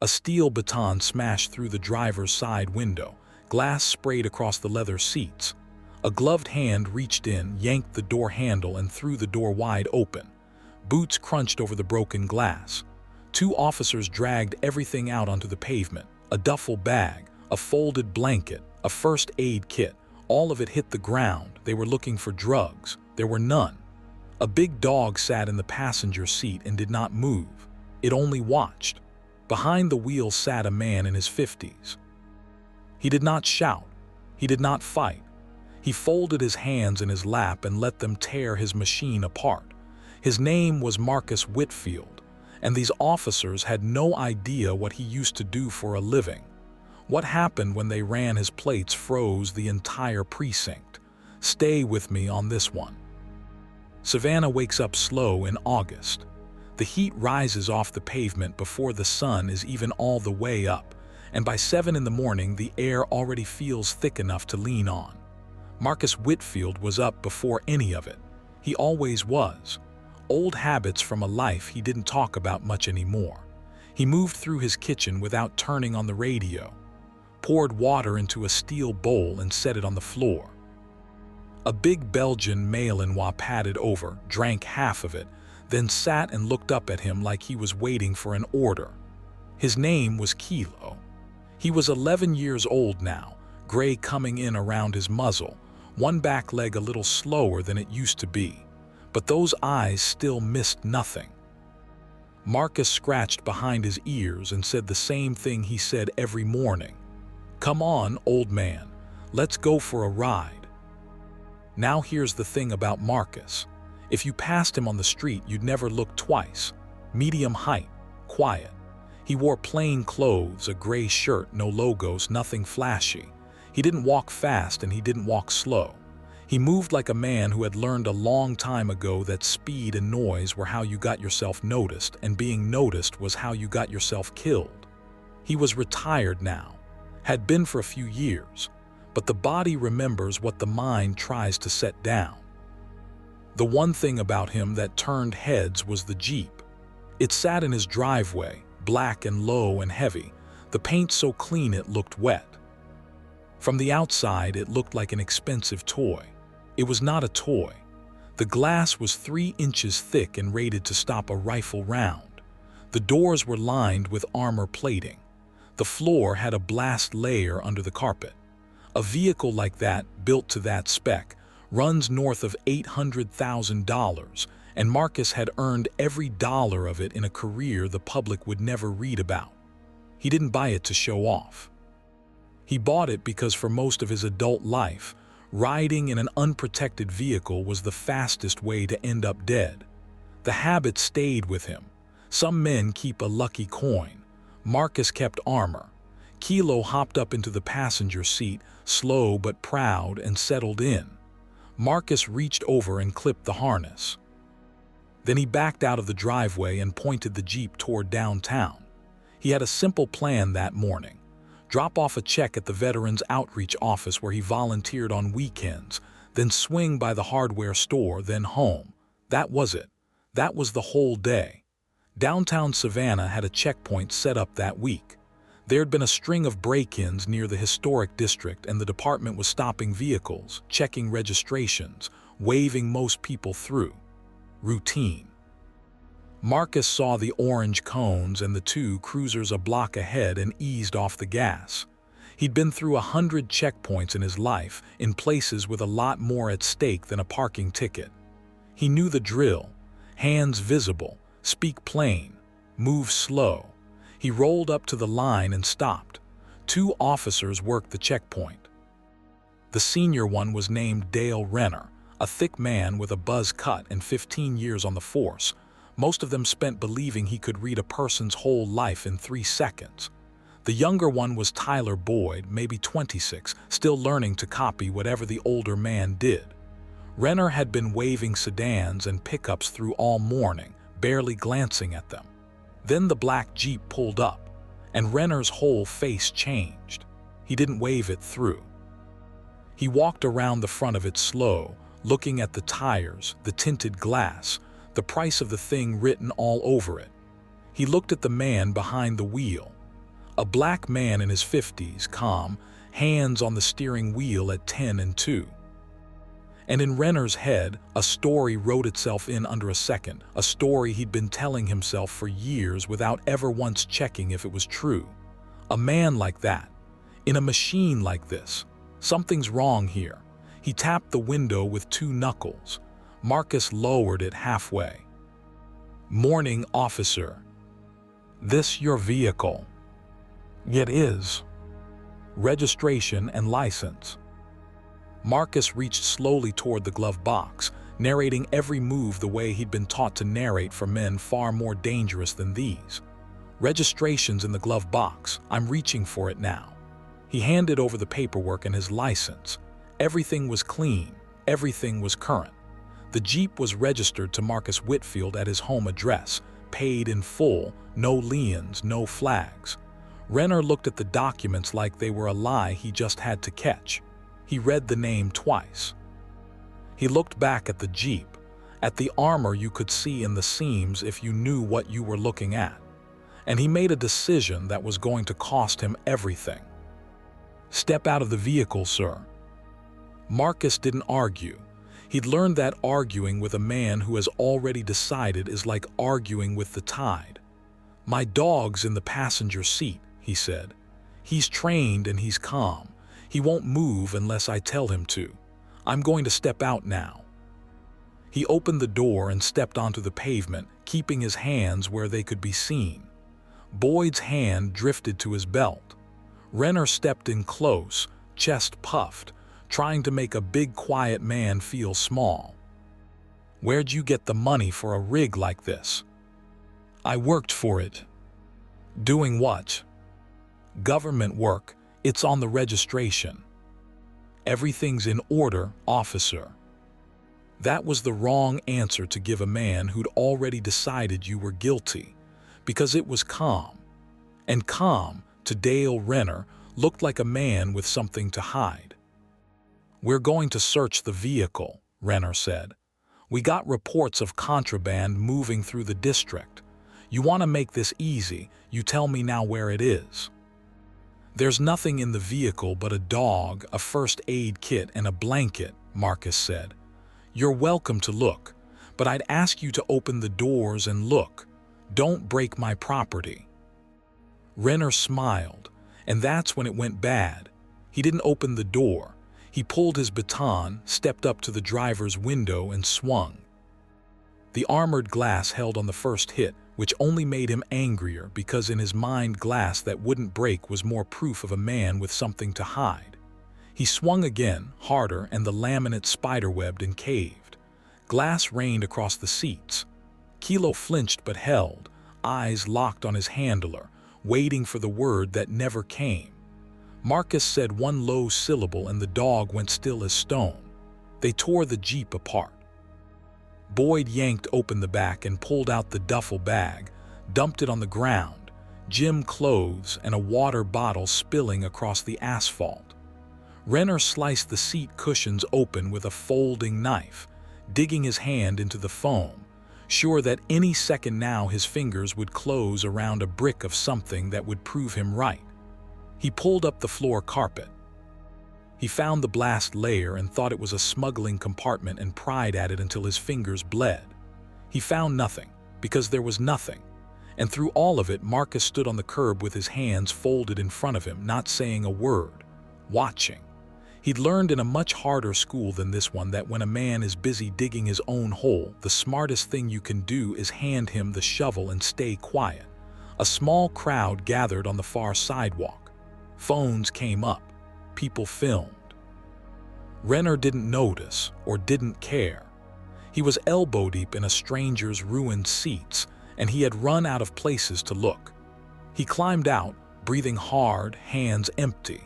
A steel baton smashed through the driver's side window. Glass sprayed across the leather seats. A gloved hand reached in, yanked the door handle, and threw the door wide open. Boots crunched over the broken glass. Two officers dragged everything out onto the pavement. A duffel bag, a folded blanket, a first aid kit. All of it hit the ground. They were looking for drugs. There were none. A big dog sat in the passenger seat and did not move. It only watched. Behind the wheel sat a man in his 50s. He did not shout. He did not fight. He folded his hands in his lap and let them tear his machine apart. His name was Marcus Whitfield, and these officers had no idea what he used to do for a living. What happened when they ran his plates froze the entire precinct. Stay with me on this one. Savannah wakes up slow in August. The heat rises off the pavement before the sun is even all the way up, and by 7 in the morning the air already feels thick enough to lean on. Marcus Whitfield was up before any of it. He always was. Old habits from a life he didn't talk about much anymore. He moved through his kitchen without turning on the radio, poured water into a steel bowl and set it on the floor. A big Belgian Malinois padded over, drank half of it, then sat and looked up at him like he was waiting for an order. His name was Kilo. He was 11 years old now, gray coming in around his muzzle, one back leg a little slower than it used to be, but those eyes still missed nothing. Marcus scratched behind his ears and said the same thing he said every morning. "Come on, old man, let's go for a ride." Now here's the thing about Marcus. If you passed him on the street, you'd never look twice. Medium height, quiet. He wore plain clothes, a gray shirt, no logos, nothing flashy. He didn't walk fast and he didn't walk slow. He moved like a man who had learned a long time ago that speed and noise were how you got yourself noticed, and being noticed was how you got yourself killed. He was retired now, had been for a few years, but the body remembers what the mind tries to set down. The one thing about him that turned heads was the Jeep. It sat in his driveway, black and low and heavy, the paint so clean it looked wet. From the outside, it looked like an expensive toy. It was not a toy. The glass was 3 inches thick and rated to stop a rifle round. The doors were lined with armor plating. The floor had a blast layer under the carpet. A vehicle like that, built to that spec, runs north of $800,000, and Marcus had earned every dollar of it in a career the public would never read about. He didn't buy it to show off. He bought it because for most of his adult life, riding in an unprotected vehicle was the fastest way to end up dead. The habit stayed with him. Some men keep a lucky coin. Marcus kept armor. Kilo hopped up into the passenger seat, slow but proud, and settled in. Marcus reached over and clipped the harness. Then he backed out of the driveway and pointed the Jeep toward downtown. He had a simple plan that morning. Drop off a check at the Veterans Outreach office where he volunteered on weekends, then swing by the hardware store, then home. That was it. That was the whole day. Downtown Savannah had a checkpoint set up that week. There had been a string of break-ins near the historic district, and the department was stopping vehicles, checking registrations, waving most people through. Routine. Marcus saw the orange cones and the 2 cruisers a block ahead and eased off the gas. He'd been through 100 checkpoints in his life, in places with a lot more at stake than a parking ticket. He knew the drill. Hands visible, speak plain, move slow. He rolled up to the line and stopped. 2 officers worked the checkpoint. The senior one was named Dale Renner, a thick man with a buzz cut and 15 years on the force. Most of them spent believing he could read a person's whole life in 3 seconds. The younger one was Tyler Boyd, maybe 26, still learning to copy whatever the older man did. Renner had been waving sedans and pickups through all morning, barely glancing at them. Then the black Jeep pulled up, and Renner's whole face changed. He didn't wave it through. He walked around the front of it slow, looking at the tires, the tinted glass, the price of the thing written all over it. He looked at the man behind the wheel. A black man in his 50s, calm, hands on the steering wheel at 10 and 2. And in Renner's head, a story wrote itself in under a second, a story he'd been telling himself for years without ever once checking if it was true. A man like that, in a machine like this. Something's wrong here. He tapped the window with 2 knuckles. Marcus lowered it halfway. "Morning, officer. This your vehicle?" "It is." "Registration and license." Marcus reached slowly toward the glove box, narrating every move the way he'd been taught to narrate for men far more dangerous than these. "Registration's in the glove box. I'm reaching for it now." He handed over the paperwork and his license. Everything was clean. Everything was current. The Jeep was registered to Marcus Whitfield at his home address, paid in full, no liens, no flags. Renner looked at the documents like they were a lie he just had to catch. He read the name twice. He looked back at the Jeep, at the armor you could see in the seams if you knew what you were looking at. And he made a decision that was going to cost him everything. "Step out of the vehicle, sir." Marcus didn't argue. He'd learned that arguing with a man who has already decided is like arguing with the tide. "My dog's in the passenger seat," he said. "He's trained and he's calm. He won't move unless I tell him to. I'm going to step out now." He opened the door and stepped onto the pavement, keeping his hands where they could be seen. Boyd's hand drifted to his belt. Renner stepped in close, chest puffed, trying to make a big quiet man feel small. "Where'd you get the money for a rig like this?" "I worked for it." "Doing what?" "Government work. It's on the registration." "Everything's in order, officer." That was the wrong answer to give a man who'd already decided you were guilty, because it was calm. And calm, to Dale Renner, looked like a man with something to hide. "We're going to search the vehicle," Renner said. "We got reports of contraband moving through the district. You want to make this easy, you tell me now where it is." "There's nothing in the vehicle but a dog, a first aid kit, and a blanket," Marcus said. "You're welcome to look, but I'd ask you to open the doors and look. Don't break my property." Renner smiled, and that's when it went bad. He didn't open the door. He pulled his baton, stepped up to the driver's window, and swung. The armored glass held on the first hit, which only made him angrier because in his mind glass that wouldn't break was more proof of a man with something to hide. He swung again, harder, and the laminate spiderwebbed and caved. Glass rained across the seats. Kilo flinched but held, eyes locked on his handler, waiting for the word that never came. Marcus said one low syllable and the dog went still as stone. They tore the Jeep apart. Boyd yanked open the back and pulled out the duffel bag, dumped it on the ground, gym clothes and a water bottle spilling across the asphalt. Renner sliced the seat cushions open with a folding knife, digging his hand into the foam, sure that any second now his fingers would close around a brick of something that would prove him right. He pulled up the floor carpet. He found the blast layer and thought it was a smuggling compartment and pried at it until his fingers bled. He found nothing, because there was nothing. And through all of it, Marcus stood on the curb with his hands folded in front of him, not saying a word, watching. He'd learned in a much harder school than this one that when a man is busy digging his own hole, the smartest thing you can do is hand him the shovel and stay quiet. A small crowd gathered on the far sidewalk. Phones came up. People filmed. Renner didn't notice or didn't care. He was elbow-deep in a stranger's ruined seats, and he had run out of places to look. He climbed out, breathing hard, hands empty.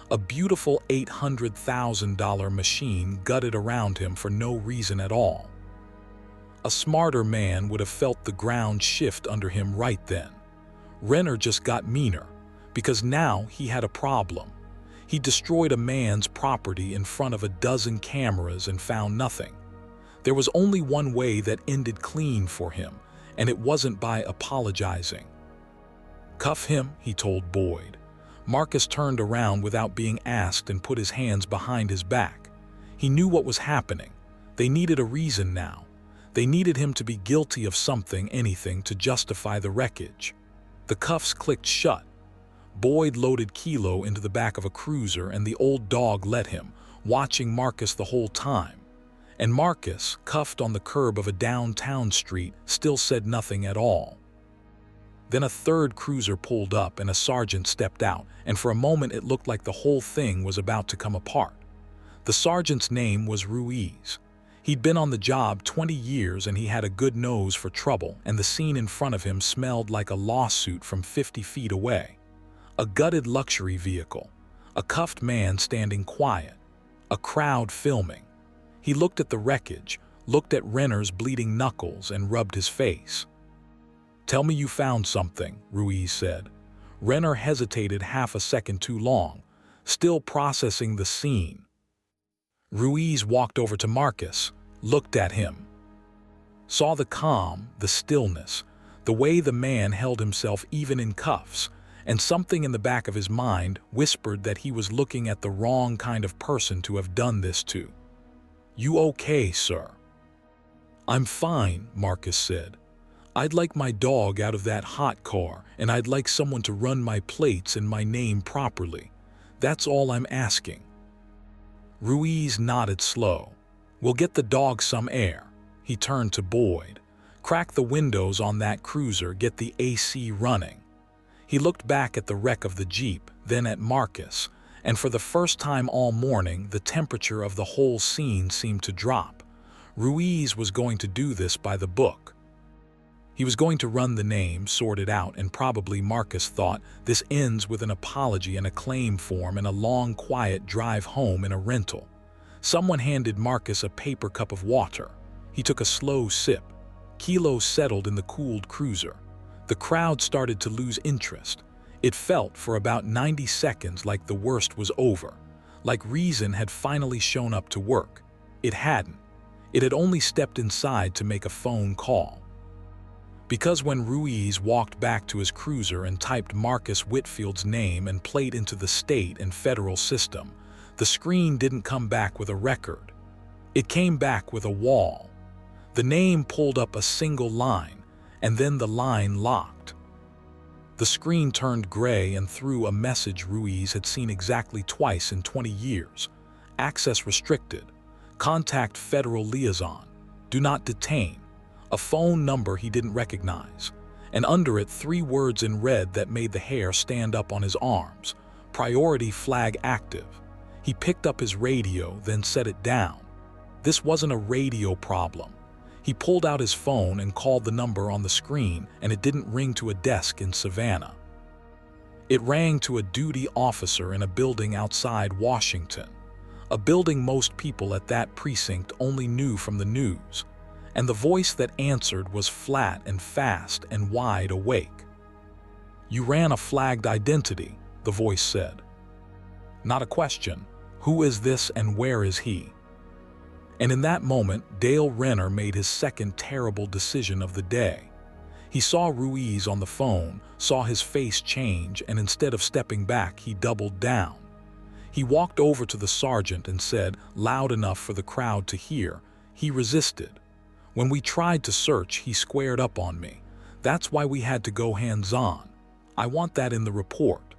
A beautiful $800,000 machine gutted around him for no reason at all. A smarter man would have felt the ground shift under him right then. Renner just got meaner, because now he had a problem. He destroyed a man's property in front of a dozen cameras and found nothing. There was only one way that ended clean for him, and it wasn't by apologizing. "Cuff him," he told Boyd. Marcus turned around without being asked and put his hands behind his back. He knew what was happening. They needed a reason now. They needed him to be guilty of something, anything, to justify the wreckage. The cuffs clicked shut. Boyd loaded Kilo into the back of a cruiser and the old dog let him, watching Marcus the whole time. And Marcus, cuffed on the curb of a downtown street, still said nothing at all. Then a third cruiser pulled up and a sergeant stepped out, and for a moment it looked like the whole thing was about to come apart. The sergeant's name was Ruiz. He'd been on the job 20 years and he had a good nose for trouble, and the scene in front of him smelled like a lawsuit from 50 feet away. A gutted luxury vehicle, a cuffed man standing quiet, a crowd filming. He looked at the wreckage, looked at Renner's bleeding knuckles, and rubbed his face. "Tell me you found something," Ruiz said. Renner hesitated half a second too long, still processing the scene. Ruiz walked over to Marcus, looked at him. Saw the calm, the stillness, the way the man held himself even in cuffs, and something in the back of his mind whispered that he was looking at the wrong kind of person to have done this to. "You okay, sir?" "I'm fine," Marcus said. "I'd like my dog out of that hot car, and I'd like someone to run my plates and my name properly. That's all I'm asking." Ruiz nodded slow. "We'll get the dog some air." He turned to Boyd. "Crack the windows on that cruiser, get the AC running." He looked back at the wreck of the Jeep, then at Marcus, and for the first time all morning, the temperature of the whole scene seemed to drop. Ruiz was going to do this by the book. He was going to run the name, sort it out, and probably, Marcus thought, this ends with an apology and a claim form and a long, quiet drive home in a rental. Someone handed Marcus a paper cup of water. He took a slow sip. Kilo settled in the cooled cruiser. The crowd started to lose interest. It felt for about 90 seconds like the worst was over, like reason had finally shown up to work. It hadn't. It had only stepped inside to make a phone call. Because when Ruiz walked back to his cruiser and typed Marcus Whitfield's name and played into the state and federal system, the screen didn't come back with a record. It came back with a wall. The name pulled up a single line, and then the line locked. The screen turned gray and threw a message Ruiz had seen exactly twice in 20 years. "Access restricted. Contact federal liaison. Do not detain." A phone number he didn't recognize, and under it 3 words in red that made the hair stand up on his arms. "Priority flag active." He picked up his radio, then set it down. This wasn't a radio problem. He pulled out his phone and called the number on the screen, and it didn't ring to a desk in Savannah. It rang to a duty officer in a building outside Washington, a building most people at that precinct only knew from the news. And the voice that answered was flat and fast and wide awake. "You ran a flagged identity," the voice said. Not a question. Who is this and where is he? And in that moment, Dale Renner made his second terrible decision of the day. He saw Ruiz on the phone, saw his face change, and instead of stepping back, he doubled down. He walked over to the sergeant and said, loud enough for the crowd to hear, "He resisted. When we tried to search, he squared up on me. That's why we had to go hands-on. I want that in the report."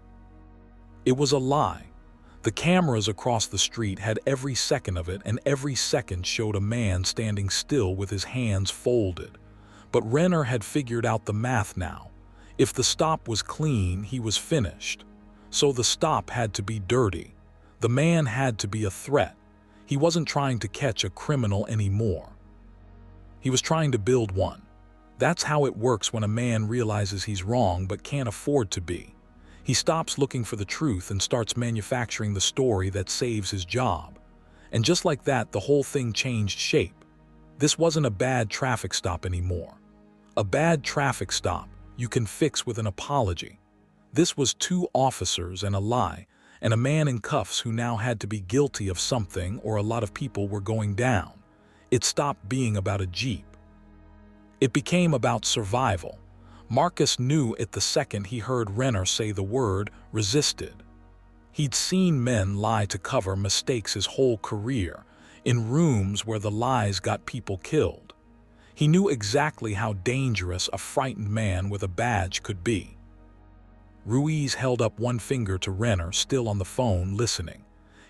It was a lie. The cameras across the street had every second of it, and every second showed a man standing still with his hands folded. But Renner had figured out the math now. If the stop was clean, he was finished. So the stop had to be dirty. The man had to be a threat. He wasn't trying to catch a criminal anymore. He was trying to build one. That's how it works when a man realizes he's wrong but can't afford to be. He stops looking for the truth and starts manufacturing the story that saves his job. And just like that, the whole thing changed shape. This wasn't a bad traffic stop anymore. A bad traffic stop you can fix with an apology. This was 2 officers and a lie, and a man in cuffs who now had to be guilty of something, or a lot of people were going down. It stopped being about a Jeep. It became about survival. Marcus knew it the second he heard Renner say the word resisted. He'd seen men lie to cover mistakes his whole career, in rooms where the lies got people killed. He knew exactly how dangerous a frightened man with a badge could be. Ruiz held up one finger to Renner, still on the phone, listening.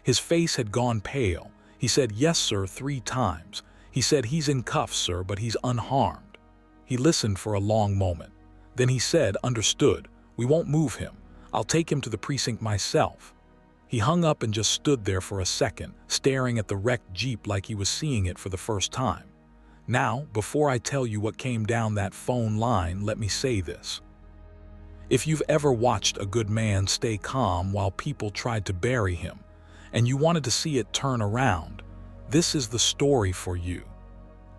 His face had gone pale. He said, "Yes, sir," 3 times. He said, "He's in cuffs, sir, but he's unharmed." He listened for a long moment. Then he said, "Understood. We won't move him. I'll take him to the precinct myself." He hung up and just stood there for a second, staring at the wrecked Jeep like he was seeing it for the first time. Now, before I tell you what came down that phone line, let me say this. If you've ever watched a good man stay calm while people tried to bury him, and you wanted to see it turn around, this is the story for you.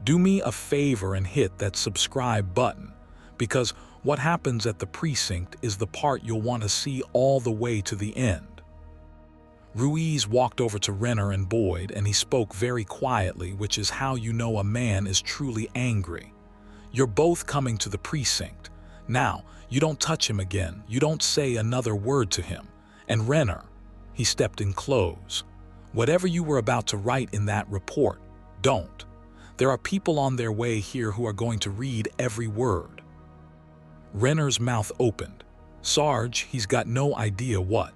Do me a favor and hit that subscribe button, because what happens at the precinct is the part you'll want to see all the way to the end. Ruiz walked over to Renner and Boyd, and he spoke very quietly, which is how you know a man is truly angry. "You're both coming to the precinct. Now, you don't touch him again. You don't say another word to him. And Renner," he stepped in close, "whatever you were about to write in that report, don't. There are people on their way here who are going to read every word." Renner's mouth opened. "Sarge, he's got no idea what."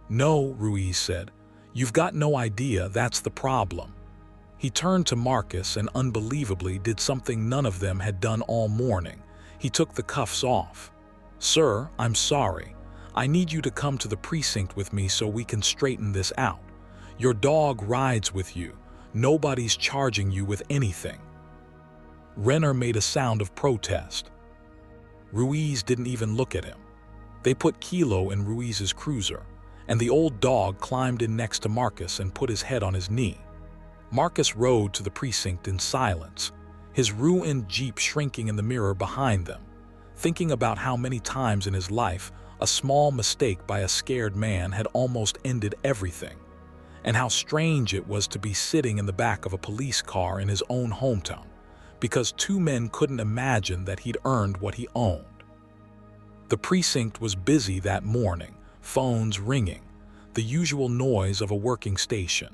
"No," Ruiz said. "You've got no idea, that's the problem." He turned to Marcus and unbelievably did something none of them had done all morning. He took the cuffs off. "Sir, I'm sorry. I need you to come to the precinct with me so we can straighten this out. Your dog rides with you. Nobody's charging you with anything." Renner made a sound of protest. Ruiz didn't even look at him. They put Kilo in Ruiz's cruiser, and the old dog climbed in next to Marcus and put his head on his knee. Marcus rode to the precinct in silence, his ruined Jeep shrinking in the mirror behind them, thinking about how many times in his life a small mistake by a scared man had almost ended everything, and how strange it was to be sitting in the back of a police car in his own hometown, because 2 men couldn't imagine that he'd earned what he owned. The precinct was busy that morning, phones ringing, the usual noise of a working station.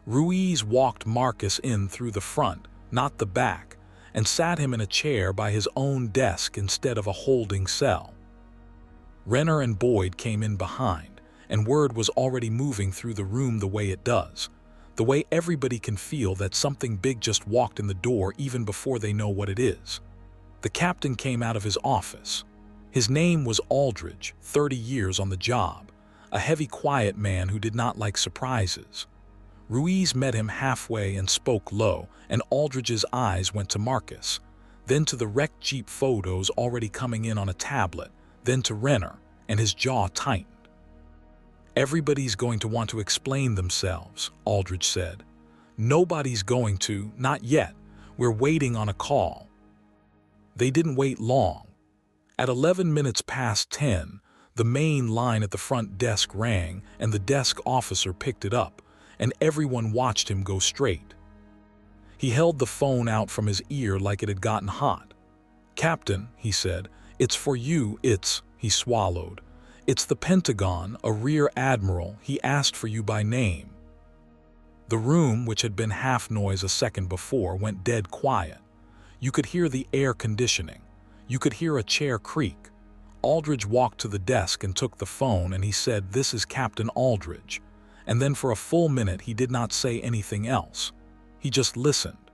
Ruiz walked Marcus in through the front, not the back, and sat him in a chair by his own desk instead of a holding cell. Renner and Boyd came in behind, and word was already moving through the room the way it does, the way everybody can feel that something big just walked in the door even before they know what it is. The captain came out of his office. His name was Aldridge, 30 years on the job, a heavy, quiet man who did not like surprises. Ruiz met him halfway and spoke low, and Aldridge's eyes went to Marcus, then to the wrecked Jeep photos already coming in on a tablet, then to Renner, and his jaw tightened. "Everybody's going to want to explain themselves," Aldridge said. "Nobody's going to, not yet. We're waiting on a call." They didn't wait long. At 11 minutes past 10, the main line at the front desk rang, and the desk officer picked it up, and everyone watched him go straight. He held the phone out from his ear like it had gotten hot. "Captain," he said, "it's for you, he swallowed. "It's the Pentagon, a rear admiral. He asked for you by name." The room, which had been half noise a second before, went dead quiet. You could hear the air conditioning. You could hear a chair creak. Aldridge walked to the desk and took the phone, and he said, "This is Captain Aldridge." And then for a full minute he did not say anything else. He just listened.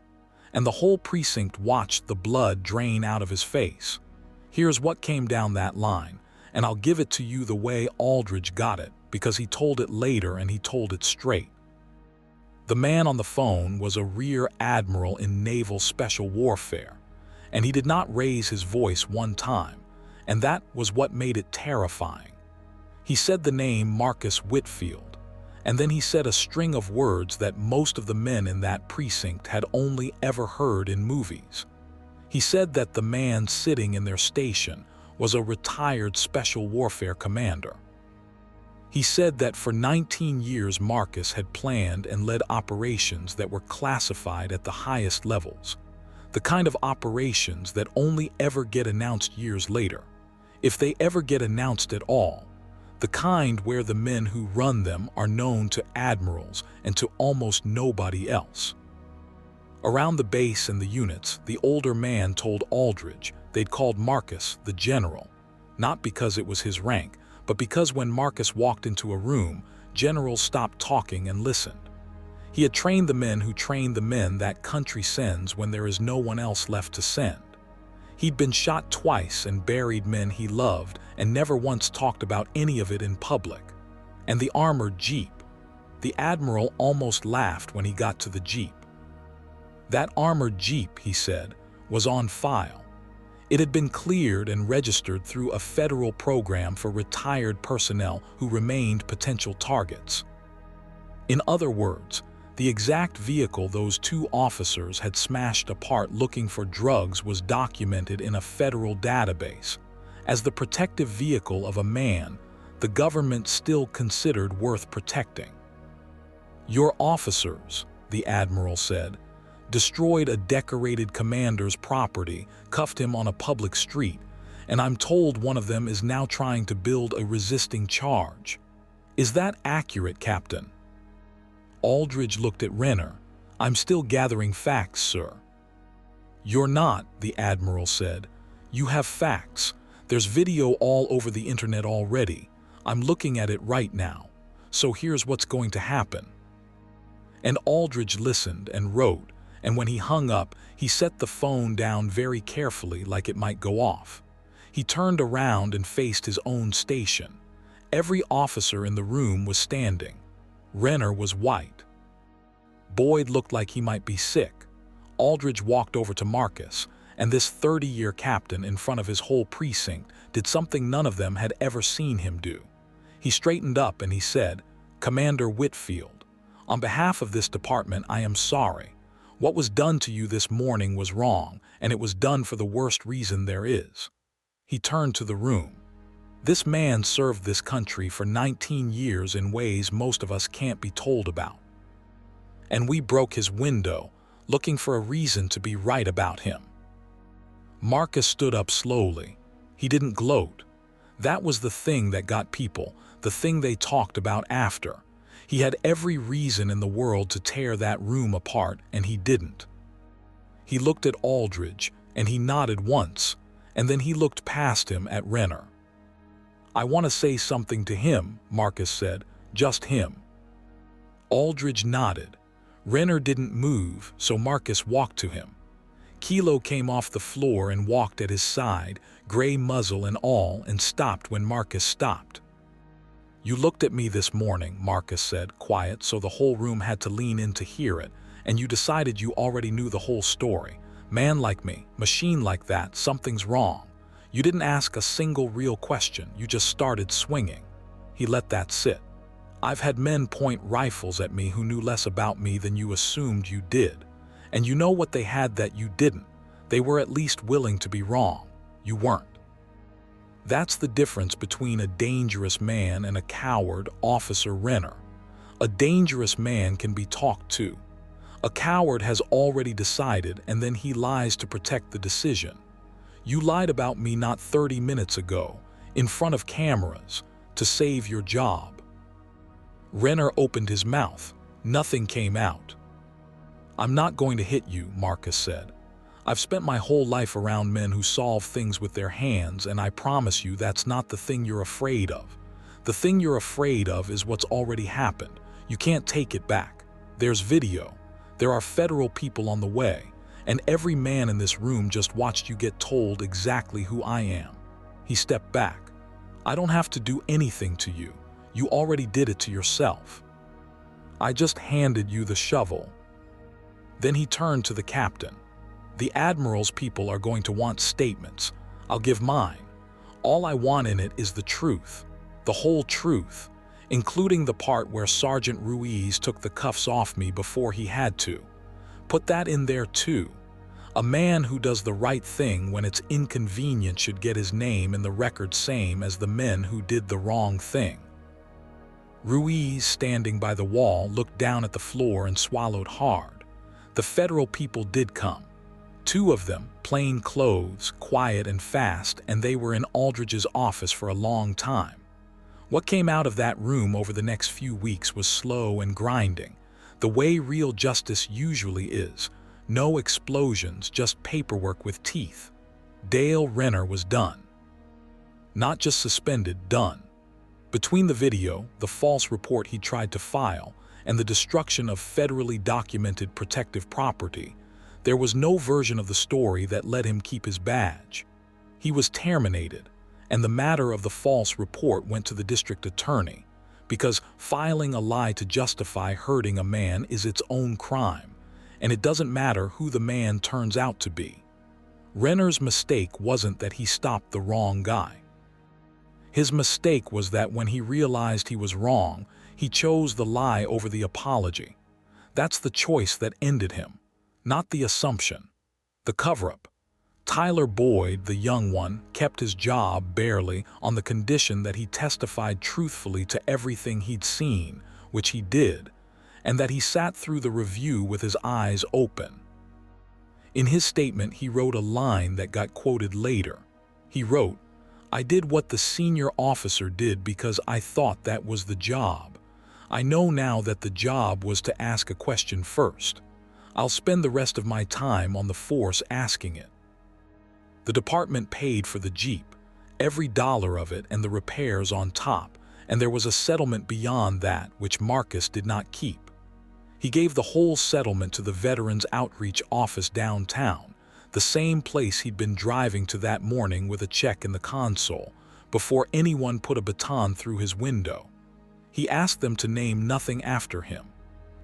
And the whole precinct watched the blood drain out of his face. Here's what came down that line, and I'll give it to you the way Aldridge got it, because he told it later and he told it straight. The man on the phone was a rear admiral in naval special warfare, and he did not raise his voice one time, and that was what made it terrifying. He said the name Marcus Whitfield, and then he said a string of words that most of the men in that precinct had only ever heard in movies. He said that the man sitting in their station was a retired special warfare commander. He said that for 19 years Marcus had planned and led operations that were classified at the highest levels. The kind of operations that only ever get announced years later, if they ever get announced at all. The kind where the men who run them are known to admirals and to almost nobody else. Around the base and the units, the older man told Aldridge they'd called Marcus the general, not because it was his rank, but because when Marcus walked into a room, generals stopped talking and listened. He had trained the men who train the men that country sends when there is no one else left to send. He'd been shot twice and buried men he loved and never once talked about any of it in public. And the armored jeep. The admiral almost laughed when he got to the jeep. That armored jeep, he said, was on file. It had been cleared and registered through a federal program for retired personnel who remained potential targets. In other words, the exact vehicle those two officers had smashed apart looking for drugs was documented in a federal database. As the protective vehicle of a man the government still considered worth protecting. "Your officers," the admiral said, "destroyed a decorated commander's property, cuffed him on a public street, and I'm told one of them is now trying to build a resisting charge. Is that accurate, Captain?" Aldridge looked at Renner. "I'm still gathering facts, sir." "You're not," the admiral said. "You have facts. There's video all over the internet already. I'm looking at it right now. So here's what's going to happen." And Aldridge listened and wrote, and when he hung up, he set the phone down very carefully like it might go off. He turned around and faced his own station. Every officer in the room was standing. Renner was white. Boyd looked like he might be sick. Aldridge walked over to Marcus, and this 30-year captain in front of his whole precinct did something none of them had ever seen him do. He straightened up and he said, "Commander Whitfield, on behalf of this department, I am sorry. What was done to you this morning was wrong, and it was done for the worst reason there is." He turned to the room. "This man served this country for 19 years in ways most of us can't be told about. And we broke his window, looking for a reason to be right about him." Marcus stood up slowly. He didn't gloat. That was the thing that got people, the thing they talked about after. He had every reason in the world to tear that room apart, and he didn't. He looked at Aldridge, and he nodded once, and then he looked past him at Renner. "I want to say something to him," Marcus said, "just him." Aldridge nodded. Renner didn't move, so Marcus walked to him. Kilo came off the floor and walked at his side, gray muzzle and all, and stopped when Marcus stopped. "You looked at me this morning," Marcus said, quiet so the whole room had to lean in to hear it, "and you decided you already knew the whole story. Man like me, machine like that, something's wrong. You didn't ask a single real question, you just started swinging." He let that sit. "I've had men point rifles at me who knew less about me than you assumed you did. And you know what they had that you didn't? They were at least willing to be wrong. You weren't. That's the difference between a dangerous man and a coward, Officer Renner. A dangerous man can be talked to. A coward has already decided, and then he lies to protect the decision. You lied about me not 30 minutes ago, in front of cameras, to save your job." Renner opened his mouth. Nothing came out. "I'm not going to hit you," Marcus said. "I've spent my whole life around men who solve things with their hands, and I promise you that's not the thing you're afraid of. The thing you're afraid of is what's already happened. You can't take it back. There's video. There are federal people on the way, and every man in this room just watched you get told exactly who I am." He stepped back. "I don't have to do anything to you. You already did it to yourself. I just handed you the shovel." Then he turned to the captain. "The admiral's people are going to want statements. I'll give mine. All I want in it is the truth, the whole truth, including the part where Sergeant Ruiz took the cuffs off me before he had to. Put that in there too. A man who does the right thing when it's inconvenient should get his name in the record, same as the men who did the wrong thing." Ruiz, standing by the wall, looked down at the floor and swallowed hard. The federal people did come. Two of them, plain clothes, quiet and fast, and they were in Aldridge's office for a long time. What came out of that room over the next few weeks was slow and grinding, the way real justice usually is. No explosions, just paperwork with teeth. Dale Renner was done. Not just suspended, done. Between the video, the false report he tried to file, and the destruction of federally documented protective property, there was no version of the story that let him keep his badge. He was terminated, and the matter of the false report went to the district attorney, because filing a lie to justify hurting a man is its own crime, and it doesn't matter who the man turns out to be. Renner's mistake wasn't that he stopped the wrong guy. His mistake was that when he realized he was wrong, he chose the lie over the apology. That's the choice that ended him, not the assumption. The cover-up. Tyler Boyd, the young one, kept his job barely on the condition that he testified truthfully to everything he'd seen, which he did, and that he sat through the review with his eyes open. In his statement, he wrote a line that got quoted later. He wrote, "I did what the senior officer did because I thought that was the job. I know now that the job was to ask a question first. I'll spend the rest of my time on the force asking it." The department paid for the Jeep, every dollar of it and the repairs on top, and there was a settlement beyond that which Marcus did not keep. He gave the whole settlement to the Veterans Outreach office downtown, the same place he'd been driving to that morning with a check in the console, before anyone put a baton through his window. He asked them to name nothing after him.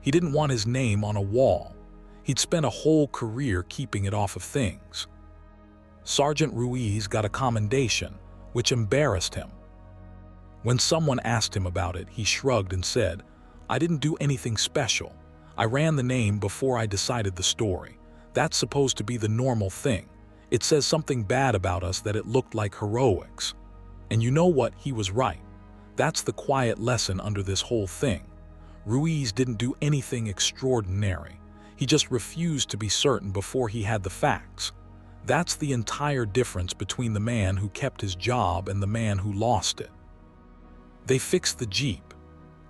He didn't want his name on a wall. He'd spent a whole career keeping it off of things. Sergeant Ruiz got a commendation, which embarrassed him. When someone asked him about it, he shrugged and said, "I didn't do anything special. I ran the name before I decided the story. That's supposed to be the normal thing. It says something bad about us that it looked like heroics." And you know what? He was right. That's the quiet lesson under this whole thing. Ruiz didn't do anything extraordinary. He just refused to be certain before he had the facts. That's the entire difference between the man who kept his job and the man who lost it. They fixed the Jeep.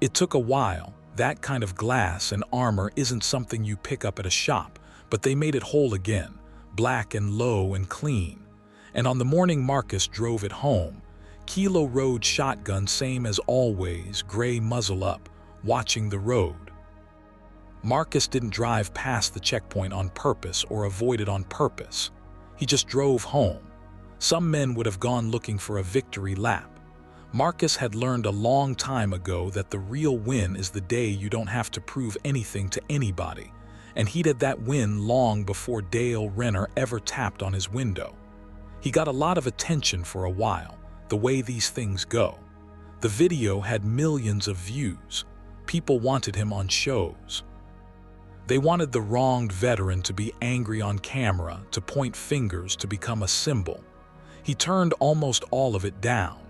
It took a while. That kind of glass and armor isn't something you pick up at a shop, but they made it whole again, black and low and clean. And on the morning Marcus drove it home, Kilo rode shotgun same as always, gray muzzle up, watching the road. Marcus didn't drive past the checkpoint on purpose or avoid it on purpose. He just drove home. Some men would have gone looking for a victory lap. Marcus had learned a long time ago that the real win is the day you don't have to prove anything to anybody, and he'd had that win long before Dale Renner ever tapped on his window. He got a lot of attention for a while, the way these things go. The video had millions of views. People wanted him on shows. They wanted the wronged veteran to be angry on camera, to point fingers, to become a symbol. He turned almost all of it down.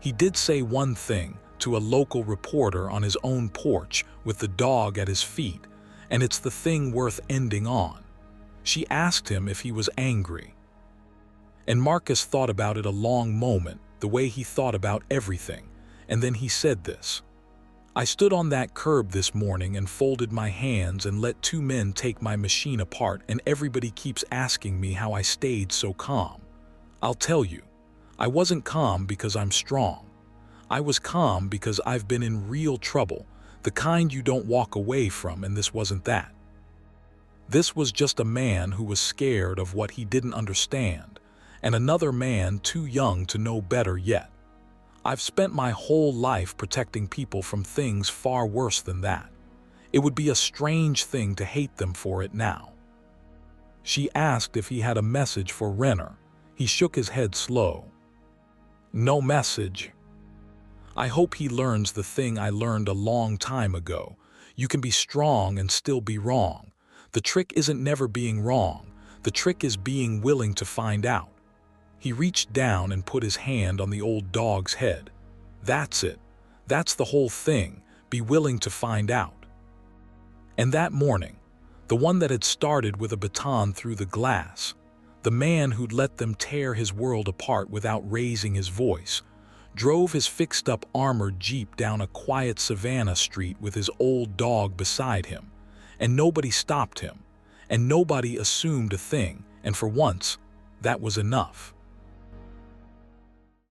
He did say one thing to a local reporter on his own porch with the dog at his feet, and it's the thing worth ending on. She asked him if he was angry. And Marcus thought about it a long moment, the way he thought about everything, and then he said this. "I stood on that curb this morning and folded my hands and let two men take my machine apart, and everybody keeps asking me how I stayed so calm. I'll tell you, I wasn't calm because I'm strong. I was calm because I've been in real trouble, the kind you don't walk away from, and this wasn't that. This was just a man who was scared of what he didn't understand, and another man too young to know better yet. I've spent my whole life protecting people from things far worse than that. It would be a strange thing to hate them for it now." She asked if he had a message for Renner. He shook his head slow. "No message. I hope he learns the thing I learned a long time ago. You can be strong and still be wrong. The trick isn't never being wrong. The trick is being willing to find out." He reached down and put his hand on the old dog's head. "That's it. That's the whole thing. Be willing to find out." And that morning, The one that had started with a baton through the glass. The man who'd let them tear his world apart without raising his voice, drove his fixed-up armored Jeep down a quiet Savannah street with his old dog beside him. And nobody stopped him, and nobody assumed a thing, and for once, that was enough.